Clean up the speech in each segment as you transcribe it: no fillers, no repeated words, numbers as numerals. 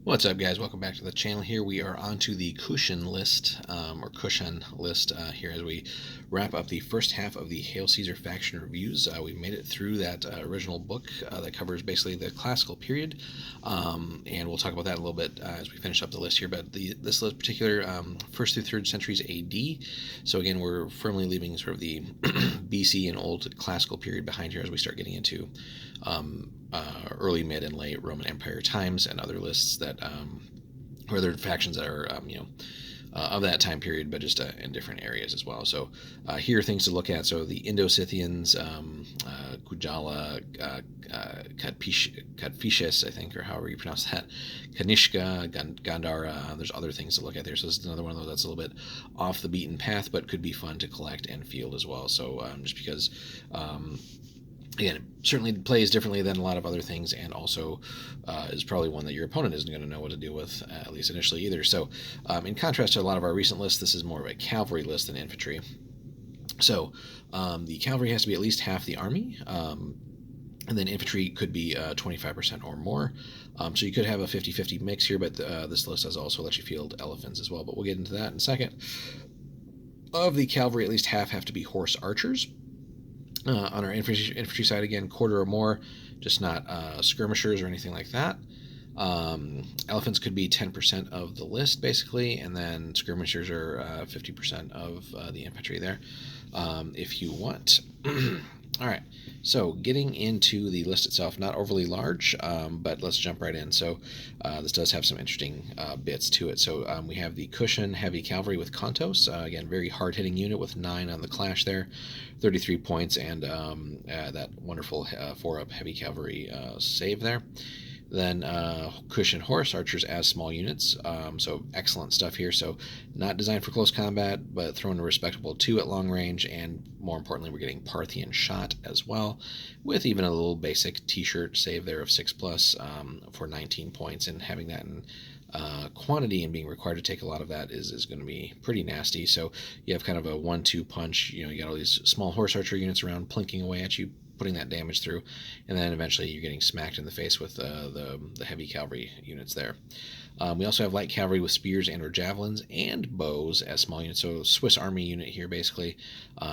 What's up, guys? Welcome back to the channel. Here we are on to the Kushan list, or Kushan list, here as we wrap up the first half of the Hail Caesar faction reviews. We made it through that original book that covers basically the classical period, and we'll talk about that a little bit as we finish up the list here. But this list in particular, 1st through 3rd centuries AD. So again, we're firmly leaving sort of the BC and old classical period behind here as we start getting into early, mid, and late Roman Empire times, and other lists that or other factions that are of that time period, but just in different areas as well. So here are things to look at. So the Indo-Scythians, Kujala, Katfishes, I think, or however you pronounce that, Kanishka, Gandhara. There's other things to look at there. So this is another one of those that's a little bit off the beaten path, but could be fun to collect and field as well. So just because again, it certainly plays differently than a lot of other things, and also is probably one that your opponent isn't going to know what to deal with, at least initially either. So in contrast to a lot of our recent lists, this is more of a cavalry list than infantry. So the cavalry has to be at least half the army, and then infantry could be 25% or more. So you could have a 50-50 mix here, but this list has also let you field elephants as well, but we'll get into that in a second. Of the cavalry, at least half have to be horse archers. On our infantry side, again, quarter or more, just not skirmishers or anything like that. Elephants could be 10% of the list, basically, and then skirmishers are 50% of the infantry there, if you want. All right, so getting into the list itself, not overly large, but let's jump right in. So this does have some interesting bits to it. So we have the Kushan Heavy Cavalry with Kontos. Again, very hard-hitting unit with 9 on the clash there, 33 points, and that wonderful 4-up Heavy Cavalry save there. Then Kushan Horse Archers as small units, so excellent stuff here. So not designed for close combat, but thrown a respectable 2 at long range, and more importantly, we're getting Parthian Shot as well, with even a little basic t-shirt save there of 6+, for 19 points, and having that in quantity and being required to take a lot of that is going to be pretty nasty. So you have kind of a 1-2 punch. You got all these small horse archer units around plinking away at you, putting that damage through, and then eventually you're getting smacked in the face with the heavy cavalry units there. We also have light cavalry with spears and or javelins and bows as small units. So Swiss Army unit here, basically,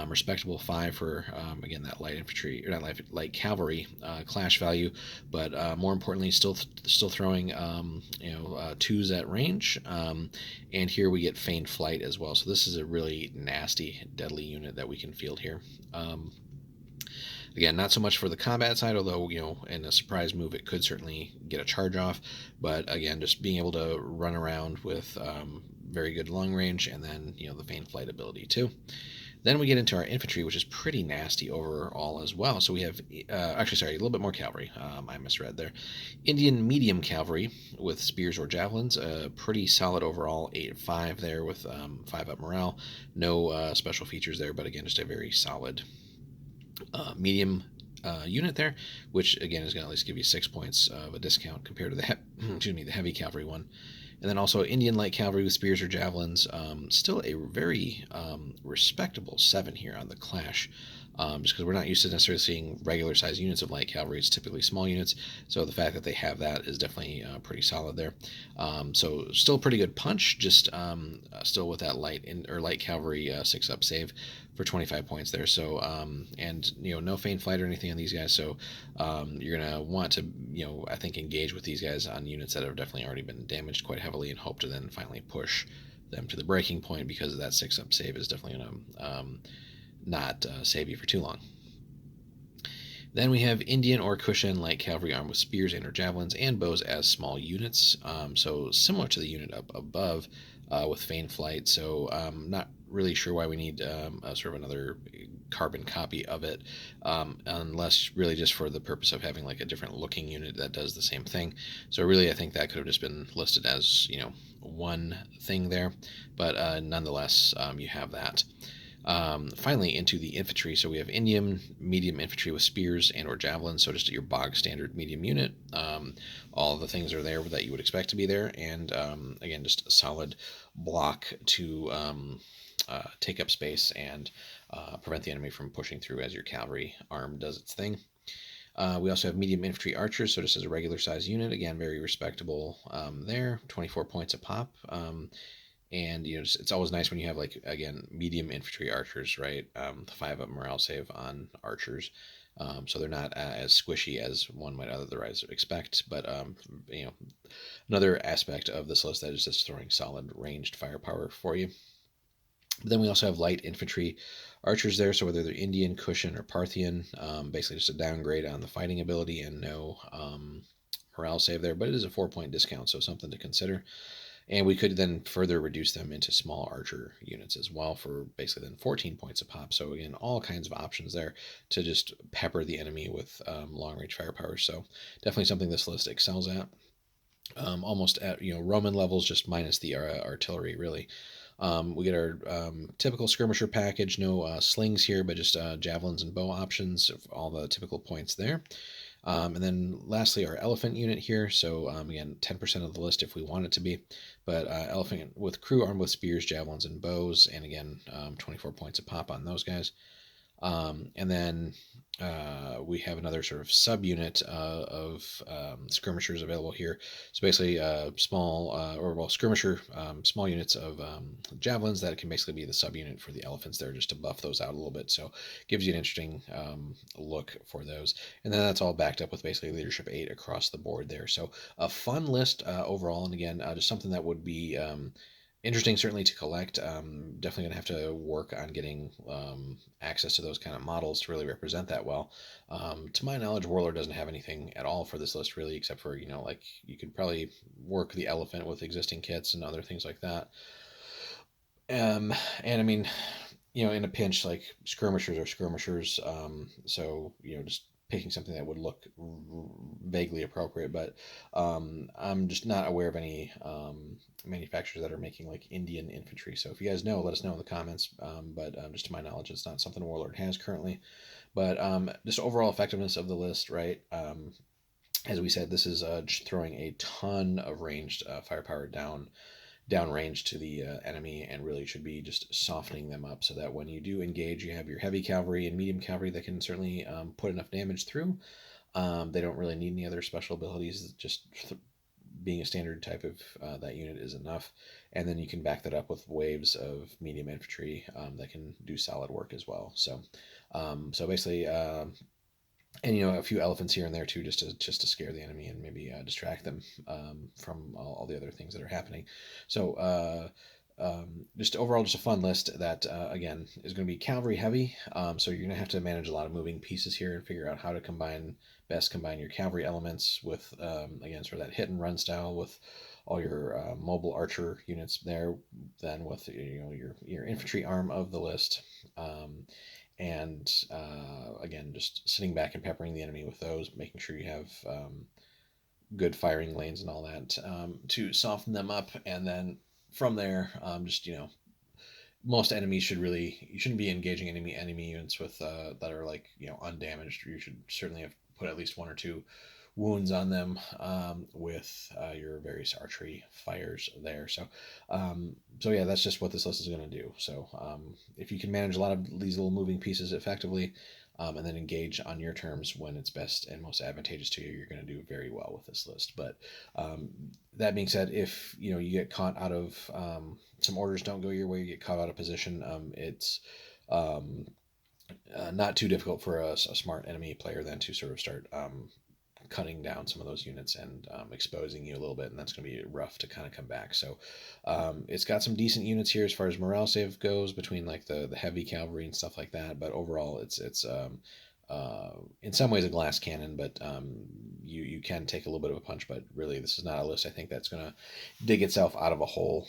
respectable 5 for again that light infantry, or not light cavalry clash value, but more importantly, still throwing 2s at range. And here we get feigned flight as well. So this is a really nasty, deadly unit that we can field here. Again, not so much for the combat side, although, in a surprise move, it could certainly get a charge off. But again, just being able to run around with very good long range, and then, the feigned flight ability too. Then we get into our infantry, which is pretty nasty overall as well. So we have, actually, sorry, a little bit more cavalry. I misread there. Indian medium cavalry with spears or javelins. Pretty solid overall, 8-5 there with 5-up morale. No special features there, but again, just a very solid medium unit there, which again is going to at least give you 6 points of a discount compared to the heavy cavalry one. And then also Indian light cavalry with spears or javelins, still a very respectable 7 here on the clash, just because we're not used to necessarily seeing regular size units of light cavalry. It's typically small units, so the fact that they have that is definitely pretty solid there. So still pretty good punch, just still with that light cavalry 6-up save for 25 points there. So and no feigned flight or anything on these guys, so you're gonna want to I think engage with these guys on units that have definitely already been damaged quite heavily, and hope to then finally push them to the breaking point, because that 6-up save is definitely gonna not save you for too long. Then we have Indian or Kushan light cavalry armed with spears and or javelins and bows as small units, so similar to the unit up above, with feigned flight. So not really sure why we need sort of another carbon copy of it, unless really just for the purpose of having like a different looking unit that does the same thing. So really, I think that could have just been listed as one thing there, but nonetheless, you have that. Finally, into the infantry. So we have Indian medium infantry with spears and or javelins, so just your bog standard medium unit. All the things are there that you would expect to be there, and again, just a solid block to take up space and prevent the enemy from pushing through as your cavalry arm does its thing. We also have medium infantry archers, so just as a regular size unit, again, very respectable there, 24 points a pop. And it's always nice when you have, like, again, medium infantry archers, right? The 5 up morale save on archers, so they're not as squishy as one might otherwise expect. But another aspect of this list that is just throwing solid ranged firepower for you. But then we also have light infantry archers there, so whether they're Indian, Kushan, or Parthian, basically just a downgrade on the fighting ability and no morale save there. But it is a 4-point discount, so something to consider. And we could then further reduce them into small archer units as well for basically then 14 points a pop. So again, all kinds of options there to just pepper the enemy with long range firepower. So definitely something this list excels at. Almost at Roman levels, just minus the artillery really. We get our typical skirmisher package, no slings here, but just javelins and bow options, all the typical points there. And then lastly, our elephant unit here. So again, 10% of the list if we want it to be, but elephant with crew armed with spears, javelins, and bows, and again, 24 points a pop on those guys. And then we have another sort of subunit of skirmishers available here. So basically, skirmisher, small units of javelins that can basically be the subunit for the elephants there, just to buff those out a little bit. So gives you an interesting look for those. And then that's all backed up with basically leadership 8 across the board there. So a fun list overall, and again, just something that would be interesting certainly to collect. Definitely gonna have to work on getting access to those kind of models to really represent that well. To my knowledge, Warlord doesn't have anything at all for this list really, except for like you could probably work the elephant with existing kits and other things like that. And I mean, in a pinch, like skirmishers are skirmishers. So just picking something that would look vaguely appropriate, but I'm just not aware of any manufacturers that are making like Indian infantry. So if you guys know, let us know in the comments. But just to my knowledge, it's not something Warlord has currently. But just overall effectiveness of the list, right? As we said, this is just throwing a ton of ranged firepower downrange to the enemy, and really should be just softening them up so that when you do engage, you have your heavy cavalry and medium cavalry that can certainly put enough damage through. They don't really need any other special abilities. Just being a standard type of that unit is enough. And then you can back that up with waves of medium infantry that can do solid work as well. So basically, and a few elephants here and there too, just to scare the enemy and maybe distract them from all the other things that are happening. So just overall, just a fun list that again is going to be cavalry heavy. So you're going to have to manage a lot of moving pieces here and figure out how to best combine your cavalry elements with again sort of that hit and run style with all your mobile archer units there, then with your infantry arm of the list. And again, just sitting back and peppering the enemy with those, making sure you have good firing lanes and all that to soften them up. And then from there, just most enemies you shouldn't be engaging enemy units with that are like undamaged. You should certainly have put at least 1 or 2 wounds on them with your various archery fires there. So yeah, that's just what this list is going to do. So if you can manage a lot of these little moving pieces effectively, and then engage on your terms when it's best and most advantageous to you, you're going to do very well with this list. But that being said, if you get caught out of some orders don't go your way, you get caught out of position, it's not too difficult for a smart enemy player then to sort of start cutting down some of those units and exposing you a little bit, and that's going to be rough to kind of come back. So it's got some decent units here as far as morale save goes between like the heavy cavalry and stuff like that, but overall it's in some ways a glass cannon, but you can take a little bit of a punch. But really, this is not a list I think that's going to dig itself out of a hole.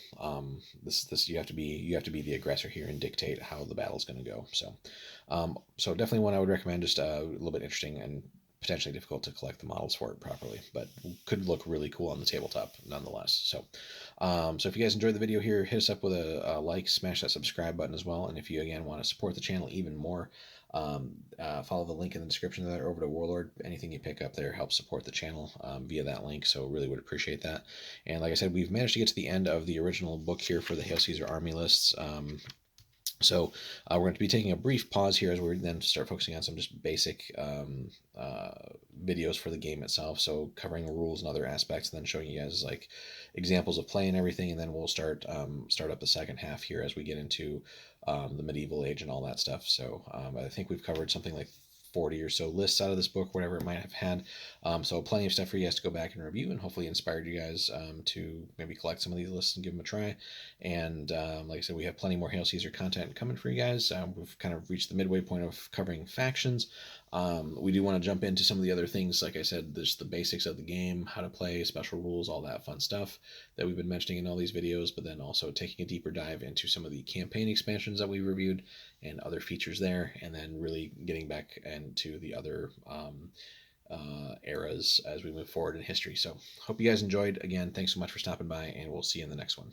This you have to be the aggressor here and dictate how the battle's going to go. So definitely one I would recommend. Just a little bit interesting and potentially difficult to collect the models for it properly, but could look really cool on the tabletop nonetheless. So if you guys enjoyed the video here, hit us up with a like, smash that subscribe button as well. And if you again want to support the channel even more, follow the link in the description there over to Warlord. Anything you pick up there helps support the channel via that link, so really would appreciate that. And like I said, we've managed to get to the end of the original book here for the Hail Caesar army lists. So we're going to be taking a brief pause here as we then start focusing on some just basic videos for the game itself. So covering rules and other aspects, and then showing you guys like examples of play and everything, and then we'll start up the second half here as we get into the medieval age and all that stuff. So I think we've covered something like 40 or so lists out of this book, whatever it might have had. So plenty of stuff for you guys to go back and review, and hopefully inspired you guys to maybe collect some of these lists and give them a try. And like I said, we have plenty more Hail Caesar content coming for you guys. We've kind of reached the midway point of covering factions. We do want to jump into some of the other things, like I said, there's the basics of the game, how to play, special rules, all that fun stuff that we've been mentioning in all these videos, but then also taking a deeper dive into some of the campaign expansions that we reviewed and other features there, and then really getting back into the other eras as we move forward in history. So, hope you guys enjoyed. Again, thanks so much for stopping by, and we'll see you in the next one.